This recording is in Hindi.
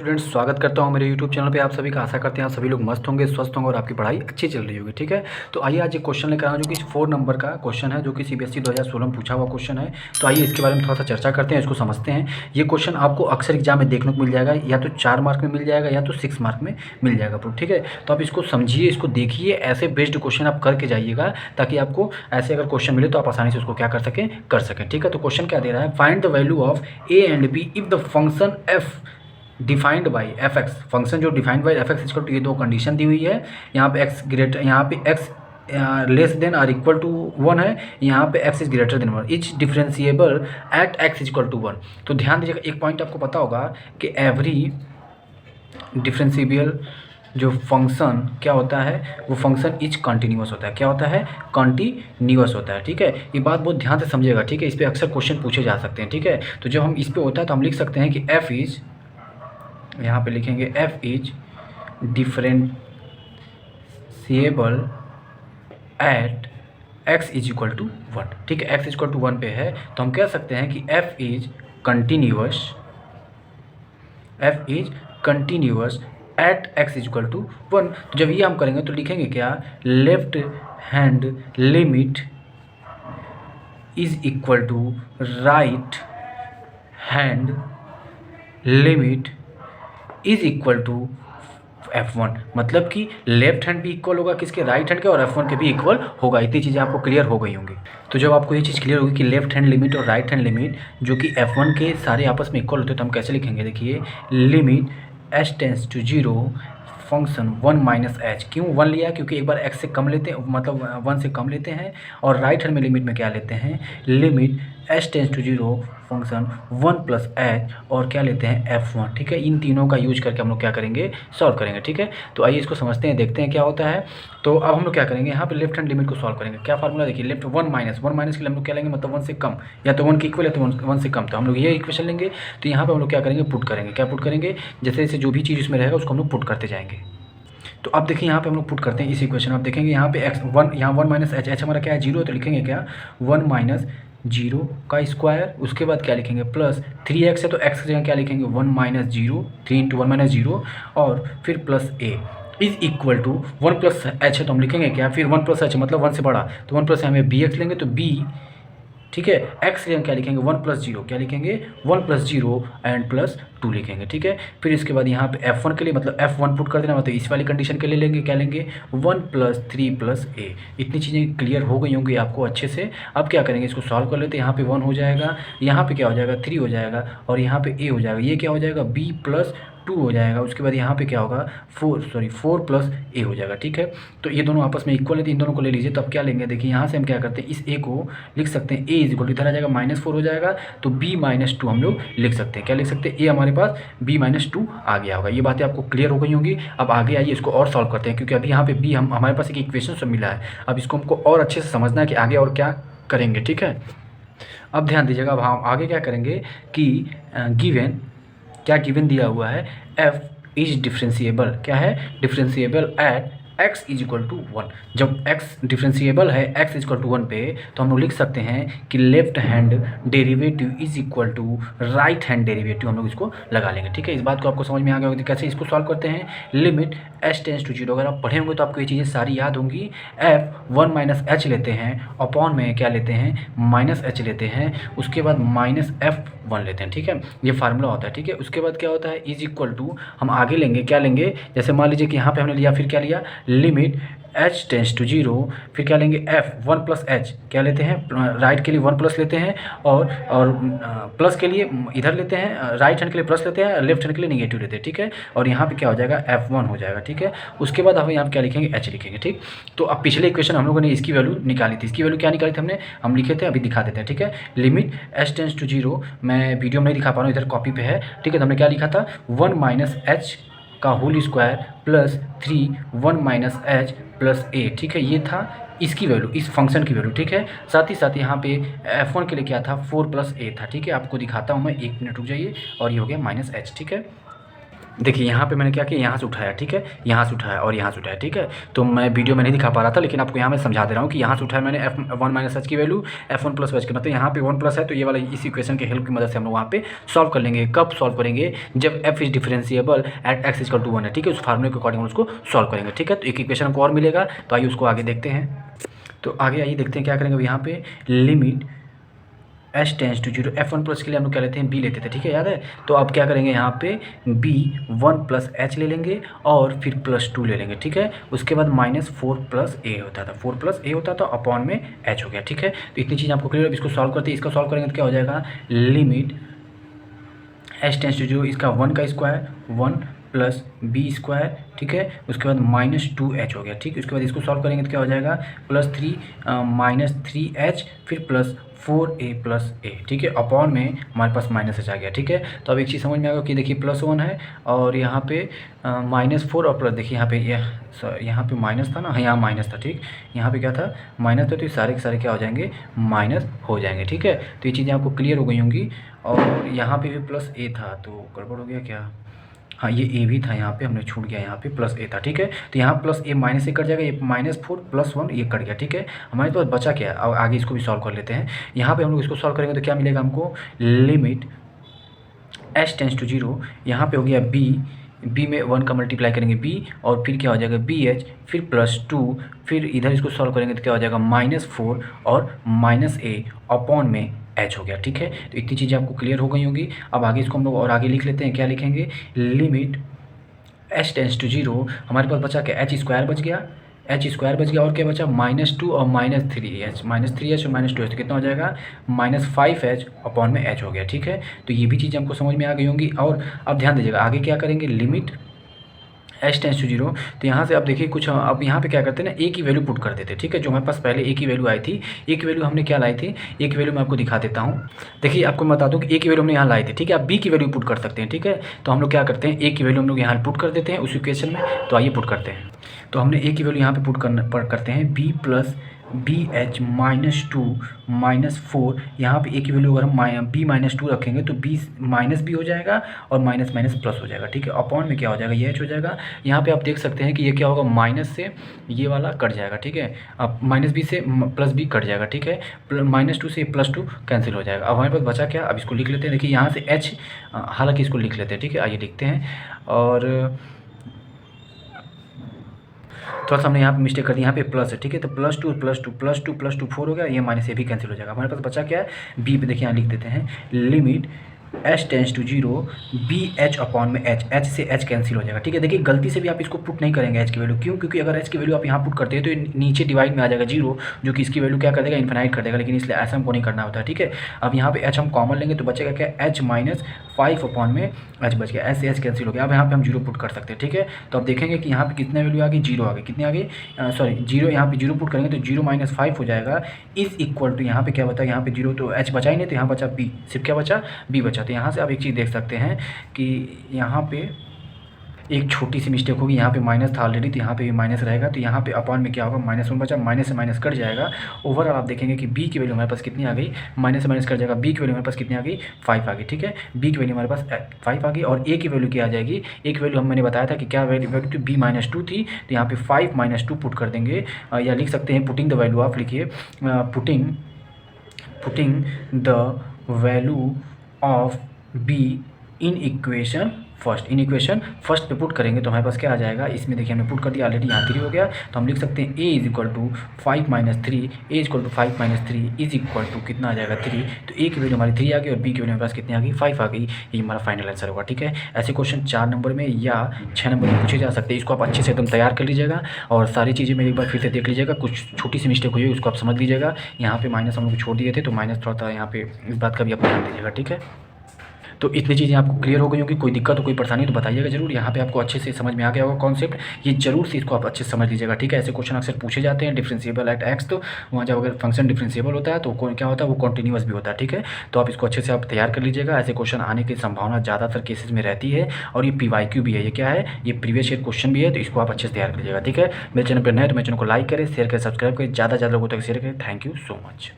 स्टूडेंट्स, स्वागत करता हूं मेरे YouTube चैनल पे। आप सभी का आशा करते हैं आप सभी लोग मस्त होंगे, स्वस्थ होंगे और आपकी पढ़ाई अच्छी चल रही होगी। ठीक है, तो आइए आज एक क्वेश्चन लेकर आया हूं जो कि 4 नंबर का क्वेश्चन है, जो कि CBSE 2016 में पूछा हुआ क्वेश्चन है। तो आइए इसके बारे में थोड़ा सा चर्चा करते हैं, इसको समझते हैं। ये क्वेश्चन आपको अक्सर एग्जाम में देखने को मिल जाएगा, या तो 4 मार्क में मिल जाएगा या तो 6 मार्क में मिल जाएगा प्रूफ। ठीक है, तो आप इसको समझिए, इसको देखिए, ऐसे बेस्ड क्वेश्चन आप करके जाइएगा ताकि आपको ऐसे अगर क्वेश्चन मिले तो आप आसानी से उसको क्या कर सकें। ठीक है, तो क्वेश्चन क्या दे रहा है, find the value of a and b if the function f defined by F x. Function जो डिफाइंड बाई एफ एक्स इसको, ये दो कंडीशन दी हुई है। यहाँ पे एक्स ग्रेटर, यहाँ पे x less than or equal to 1 है, यहाँ पे x is greater than 1, each differentiable at x is equal to 1। तो ध्यान दीजिएगा, एक पॉइंट आपको पता होगा कि एवरी डिफरेंशिएबल जो फंक्शन क्या होता है, वो फंक्शन इच कंटिन्यूअस होता है। क्या होता है? कंटिन्यूअस होता है। ठीक है, ये बात बहुत ध्यान से समझिएगा। ठीक है, इस पर अक्सर क्वेश्चन पूछे जा सकते हैं। ठीक है, तो जब हम इस पर होता है तो हम लिख सकते हैं कि एफ इज, यहाँ पे लिखेंगे f is differentiable at x is equal to 1। ठीक है, x इज इक्वल टू 1 पे है तो हम कह सकते हैं कि f is continuous at x is equal to 1। तो जब ये हम करेंगे तो लिखेंगे क्या, left hand limit is equal to right hand limit is equal to F1। मतलब कि लेफ्ट हैंड भी इक्वल होगा किसके, राइट हैंड के, और F1 के भी इक्वल होगा। इतनी चीज़ें आपको क्लियर हो गई होंगी। तो जब आपको ये चीज़ क्लियर होगी कि लेफ्ट हैंड लिमिट और राइट हैंड लिमिट जो कि F1 के सारे आपस में इक्वल होते हैं, तो हम कैसे लिखेंगे, देखिए, limit h tends to 0 function 1 minus h. क्यों 1 लिया? क्योंकि एक बार x से कम लेते हैं, मतलब 1 से कम लेते हैं, और राइट हैंड में लिमिट में क्या लेते हैं, limit h tends to 0 function 1 plus h, और क्या लेते हैं, F1। ठीक है, इन तीनों का यूज करके हम लोग क्या करेंगे, सॉल्व करेंगे। ठीक है, तो आइए इसको समझते हैं, देखते हैं क्या होता है। तो अब हम लोग क्या करेंगे, यहाँ पे लेफ्ट हैंड लिमिट को सॉल्व करेंगे। क्या फार्मूला, देखिए, लेफ्ट 1 माइनस के लिए हम लोग क्या लेंगे, मतलब 1 से कम, या तो 1 के इक्वल या तो 1 से कम। तो हम लोग ये इक्वेशन लेंगे, तो यहाँ पे हम लोग क्या करेंगे, पुट करेंगे। क्या पुट करेंगे, जैसे जैसे जो भी चीज़ इसमें रहेगा उसको हम लोग पुट करते जाएंगे। तो अब देखिए, यहाँ पे हम लोग पुट करते हैं इस इक्वेशन। आप देखेंगे यहाँ पे x1, यहाँ 1 माइनस एच, एच हमारा क्या है, 0, तो लिखेंगे क्या, 1 माइनस 0 का स्क्वायर। उसके बाद क्या लिखेंगे, प्लस 3x है तो x की जगह क्या लिखेंगे, 1 माइनस 0, 3 इंटू 1 माइनस 0, और फिर plus a is equal to 1 plus h है तो हम लिखेंगे क्या, फिर 1 प्लस एच मतलब 1 से बड़ा, तो 1 प्लस हमें bx लेंगे तो b। ठीक है, एक्स के क्या लिखेंगे, 1 प्लस 0, क्या लिखेंगे, 1 प्लस 0 एंड प्लस 2 लिखेंगे। ठीक है, फिर इसके बाद यहाँ पे F1 के लिए मतलब F1 पुट कर देना, मतलब इस वाली कंडीशन के लिए लेंगे, क्या लेंगे, 1 प्लस 3 प्लस a। इतनी चीज़ें क्लियर हो गई होंगी आपको अच्छे से। अब क्या करेंगे, इसको सॉल्व कर लेते हैं। यहाँ पे 1 हो जाएगा, यहाँ पे क्या हो जाएगा, 3 हो जाएगा, और यहाँ पे a हो जाएगा, ये क्या हो जाएगा, b प्लस 2 हो जाएगा। उसके बाद यहाँ पे क्या होगा, 4 प्लस a हो जाएगा। ठीक है, तो ये दोनों आपस में इक्वल है, तो इन दोनों को ले लीजिए। तो अब क्या लेंगे, देखिए, यहाँ से हम क्या करते हैं, इस a को लिख सकते हैं, a इज इक्वल टू, इधर आ जाएगा -4 हो जाएगा, तो b माइनस 2 हम लोग लिख सकते हैं। क्या लिख सकते हैं, a हमारे पास b माइनस 2 आ गया होगा। ये बातें आपको क्लियर हो गई होंगी। अब आगे आइए इसको और सॉल्व करते हैं, क्योंकि अभी यहाँ पे b हमारे पास एक इक्वेशन से मिला है। अब इसको हमको और अच्छे से समझना है कि आगे और क्या करेंगे। ठीक है, अब ध्यान दीजिएगा, अब हम आगे क्या करेंगे कि गिवन, क्या गिवन दिया हुआ है, f इज डिफरेंशिएबल, क्या है, differentiable at x is equal to 1। जब x डिफरेंशिएबल है x इज इक्वल टू 1 पे, तो हम लोग लिख सकते हैं कि left hand derivative is equal to right hand derivative, हम लोग इसको लगा लेंगे। ठीक है, इस बात को आपको समझ में आ गया होगा कैसे इसको सॉल्व करते हैं। लिमिट h टेंस टू 0, अगर आप पढ़े होंगे तो आपको ये चीज़ें सारी याद होंगी। f 1 माइनस एच लेते हैं, अपॉन में क्या लेते हैं, माइनस एच लेते हैं, उसके बाद माइनस F1 लेते हैं। ठीक है, ये फार्मूला होता है। ठीक है, उसके बाद क्या होता है, इज इक्वल टू, हम आगे लेंगे, क्या लेंगे, जैसे मान लीजिए कि यहाँ पे हमने लिया, फिर क्या लिया, लिमिट h टेंस टू 0, फिर क्या लेंगे, f 1 प्लस एच, क्या लेते हैं, राइट के लिए 1 प्लस लेते हैं, और प्लस के लिए इधर लेते हैं, राइट हैंड के लिए प्लस लेते हैं, लेफ्ट हैंड के लिए नेगेटिव लेते हैं। ठीक है, और यहाँ पे क्या हो जाएगा, F1 हो जाएगा। ठीक है, उसके बाद हम यहाँ पे क्या लिखेंगे, h लिखेंगे। ठीक, तो अब पिछले इक्वेशन हम लोगों ने इसकी वैल्यू निकाली थी, इसकी वैल्यू क्या निकाली थी हमने, हम लिखे थे, अभी दिखा देते हैं। ठीक है, लिमिट h टेंस टू 0, मैं वीडियो में नहीं दिखा पा रहा हूँ, इधर कॉपी पे है। ठीक है, तो हमने क्या लिखा था, 1 माइनस एच का whole square plus 3 1 minus h plus a। ठीक है, ये था इसकी वैल्यू, इस फंक्शन की वैल्यू। ठीक है, साथ ही साथ यहाँ पे F1 के लिए क्या था, 4 प्लस a था। ठीक है, आपको दिखाता हूँ मैं, 1 मिनट रुक जाइए, और ये हो गया माइनस एच। ठीक है, देखिए यहाँ पे मैंने क्या किया, यहाँ से उठाया, ठीक है, यहाँ से उठाया और यहाँ से उठाया, ठीक है। तो मैं वीडियो में नहीं दिखा पा रहा था, लेकिन आपको यहाँ मैं समझा दे रहा हूँ कि यहाँ से उठाया मैंने f1 माइनस एच की वैल्यू f1 प्लस एच की, मतलब यहाँ पे 1 प्लस है, तो ये वाला इस इक्वेशन के हेल्प की मदद से हम लोग वहाँ पे सॉल्व कर लेंगे। कब सॉल्व करेंगे, जब f is differentiable at x equal to 1 है, ठीक है। उस फार्मूले के अकॉर्डिंग हम उसको सॉल्व करेंगे, ठीक है। तो एक इक्वेशन हमको और मिलेगा, तो आइए उसको आगे देखते हैं। तो आगे आइए देखते हैं क्या करेंगे। यहाँ पे limit h tends to 0, f1 plus के लिए हम लोग क्या लेते हैं, b लेते थे, ठीक है, याद है। तो अब क्या करेंगे, यहाँ पे b 1 प्लस h ले लेंगे और फिर +2 ले लेंगे, ठीक है। उसके बाद -4 प्लस a होता था, 4 प्लस a होता था, अपॉन में h हो गया, ठीक है। तो इतनी चीज़ आपको क्लियर है। इसको सॉल्व करते हैं, इसका सॉल्व करेंगे तो क्या हो जाएगा, लिमिट h टेंस टू 0, इसका 1 का स्क्वायर 1 प्लस बी स्क्वायर, ठीक है। उसके बाद -2h हो गया, ठीक। उसके बाद इसको सॉल्व करेंगे तो क्या हो जाएगा, +3 -3h फिर +4a प्लस a, ठीक है, अपॉन में हमारे पास -h आ गया, ठीक है। तो अब एक चीज़ समझ में आ गया कि देखिए +1 है और यहाँ पे -4 और प्लस, देखिए यहाँ पे यहाँ पे माइनस था ना, हाँ यहाँ माइनस था, ठीक। यहाँ पे क्या था, माइनस था, तो ये सारे के सारे क्या हो जाएंगे, माइनस हो जाएंगे, ठीक है। तो ये चीज़ें आपको क्लियर हो गई होंगी। और यहाँ पे भी +a था, तो गड़बड़ हो गया क्या, हाँ ये ए भी था, यहाँ पे हमने छूट गया, यहाँ पे +a था, ठीक है। तो यहाँ +a माइनस से कट जाएगा, ये -4 + 1 ये कट गया, ठीक है। हमारे पास बचा क्या, अब आगे इसको भी सॉल्व कर लेते हैं। यहाँ पे हम लोग इसको सॉल्व करेंगे तो क्या मिलेगा हमको, लिमिट h टेंस टू 0, यहाँ पे हो गया b में 1 का मल्टीप्लाई करेंगे b, और फिर क्या हो जाएगा bh, फिर +2, फिर इधर इसको सॉल्व करेंगे तो क्या हो जाएगा -4 और -a अपॉन में h हो गया, ठीक है। तो इतनी चीज़ें आपको क्लियर हो गई होंगी। अब आगे इसको हम लोग और आगे लिख लेते हैं, क्या लिखेंगे, लिमिट h टेंस टू 0, हमारे पास बचा क्या, h स्क्वायर बच गया, और क्या बचा, -2 और -3h, -3h और -2h, तो कितना हो जाएगा, -5h अपॉन में h हो गया, ठीक है। तो ये भी चीज़ हमको समझ में आ गई होंगी। और अब ध्यान दीजिएगा आगे क्या करेंगे, लिमिट h टेंस टू 0, तो यहाँ से आप देखिए कुछ, अब यहाँ पे क्या करते हैं ना, a की वैल्यू पुट कर देते हैं, ठीक है। जो हमारे पास पहले a की वैल्यू आई थी, a की वैल्यू हमने क्या लाई थी, a की वैल्यू मैं आपको दिखा देता हूँ। देखिए आपको मैं बता दूँ कि a की वैल्यू हमने यहाँ लाई थी, ठीक है। आप b की वैल्यू पुट कर सकते हैं, ठीक है। तो हम लोग क्या करते हैं, a की वैल्यू हम लोग यहाँ पुट कर देते हैं उस इक्वेशन में। तो आइए पुट करते हैं। तो हमने a की वैल्यू यहाँ पे पुट करते हैं, b प्लस bh -2 -4, यहाँ पे a की वैल्यू अगर हम b -2 रखेंगे तो b माइनस भी हो जाएगा और माइनस माइनस प्लस हो जाएगा, ठीक है। अपॉन में क्या हो जाएगा, ये h हो जाएगा। यहाँ पे आप देख सकते हैं कि ये क्या होगा, माइनस से ये वाला कट जाएगा, ठीक है। अब -b से +b कट जाएगा, ठीक है। -2 से +2 कैंसिल हो जाएगा। अब हमारे पास बचा क्या, अब इसको लिख लेते हैं। देखिए यहाँ से h, हालांकि इसको लिख लेते हैं, ठीक है। आइए लिखते हैं। और थोड़ा सा हमने यहाँ पे मिस्टेक कर दी, यहाँ पे प्लस है, ठीक है। तो +2 +2 +2 +2 4 हो गया, ये माइनस ये भी कैंसिल हो जाएगा। हमारे पास बचा क्या है, बी पे देखिए यहाँ लिख देते हैं, limit h tends to 0 bh upon में h से h कैंसिल हो जाएगा, ठीक है। देखिए गलती से भी आप इसको पुट नहीं करेंगे h की वैल्यू, क्यों, क्योंकि अगर h की वैल्यू आप यहाँ पुट करते हैं तो ये नीचे डिवाइड में आ जाएगा 0, जो कि इसकी वैल्यू क्या कर देगा, इन्फिनाइट कर देगा, लेकिन इसलिए ऐसा हमको नहीं करना होता है, ठीक है। अब यहाँ पे h हम कॉमन लेंगे तो बचेगा क्या, h -5 अपॉन में h बच गया, h से h कैंसिल हो गया। अब यहाँ पे हम 0 पुट कर सकते हैं, ठीक है। तो अब देखेंगे कि यहाँ पे कितने वैल्यू आ गई, 0 आ गई, कितने आ गई, सॉरी 0, यहाँ पे 0 पुट करेंगे तो 0 - 5 हो जाएगा, इज इक्वल टू, यहाँ पे क्या बता, यहाँ पे 0 तो h बचा ही नहीं, तो यहाँ बचा b, सिर्फ क्या बचा, b बचा। तो यहाँ से आप एक चीज़ देख सकते हैं कि यहाँ पे एक छोटी सी मिस्टेक होगी, यहाँ पे माइनस था ऑलरेडी, तो यहाँ पे भी माइनस रहेगा। तो यहाँ पे अपॉन में क्या होगा, -1 बचा, माइनस से माइनस कट जाएगा। ओवरऑल आप देखेंगे कि b की वैल्यू हमारे पास कितनी आ गई, माइनस से माइनस कट जाएगा, b की वैल्यू हमारे पास कितनी आ गई, 5 आ गई, ठीक है। b की वैल्यू हमारे पास 5 आ गई। और a की वैल्यू क्या आ जाएगी, a की वैल्यू मैंने बताया था कि क्या वैल्यू थी, b -2 थी, तो यहाँ पे 5 -2 पुट कर देंगे, या लिख सकते हैं पुटिंग द वैल्यू ऑफ, लिखिए putting the value of b in equation first पे पुट करेंगे तो हमारे पास क्या आ जाएगा, इसमें देखिए हमने पुट कर दिया ऑलरेडी, यहाँ 3 हो गया। तो हम लिख सकते हैं a = 5 - 3, a = 5 - 3 is equal to कितना आ जाएगा, 3। तो a की वैल्यू हमारी 3 आ गई और b की वैल्यू हमारे पास कितनी आ गई, 5 आ गई। ये हमारा फाइनल आंसर होगा, ठीक है। ऐसे क्वेश्चन 4 नंबर में या 6 नंबर में पूछे जा सकते हैं। इसको आप अच्छे से एकदम तैयार कर लीजिएगा और सारी चीज़ें मेरी एक बार फिर से देख लीजिएगा। कुछ छोटी सी मिस्टेक हुई है उसको आप समझ लीजिएगा। यहाँ पे माइनस हम लोग छोड़ दिए थे, तो माइनस थोड़ा सा यहाँ पे इस बात का भी आप ध्यान दीजिएगा, ठीक है। तो इतनी चीज़ें आपको क्लियर हो गई होंगी। कोई दिक्कत हो, कोई परेशानी तो बताइएगा जरूर। यहाँ पे आपको अच्छे से समझ में आ गया होगा कॉन्सेप्ट, ये जरूर से इसको आप अच्छे से समझ लीजिएगा, ठीक है। ऐसे क्वेश्चन अक्सर पूछे जाते हैं, डिफरेंशिएबल एट एक्स, तो वहाँ जब अगर फंक्शन डिफरेंशिएबल होता है तो क्या होता है, वो कॉन्टिन्यूअस भी होता है, ठीक है। तो आप इसको अच्छे से आप तैयार कर लीजिएगा। ऐसे क्वेश्चन आने की संभावना ज़्यादातर केसेस में रहती है, और ये PYQ भी है, ये क्या है, ये प्रीवियस ईयर क्वेश्चन भी है। तो इसको आप अच्छे से तैयार कर लीजिएगा, ठीक है। मेरे चैनल पर नए तो मेरे चैनल को लाइक करें, शेयर करें, सब्सक्राइब करें, ज़्यादा लोगों तक शेयर करें। Thank you so much.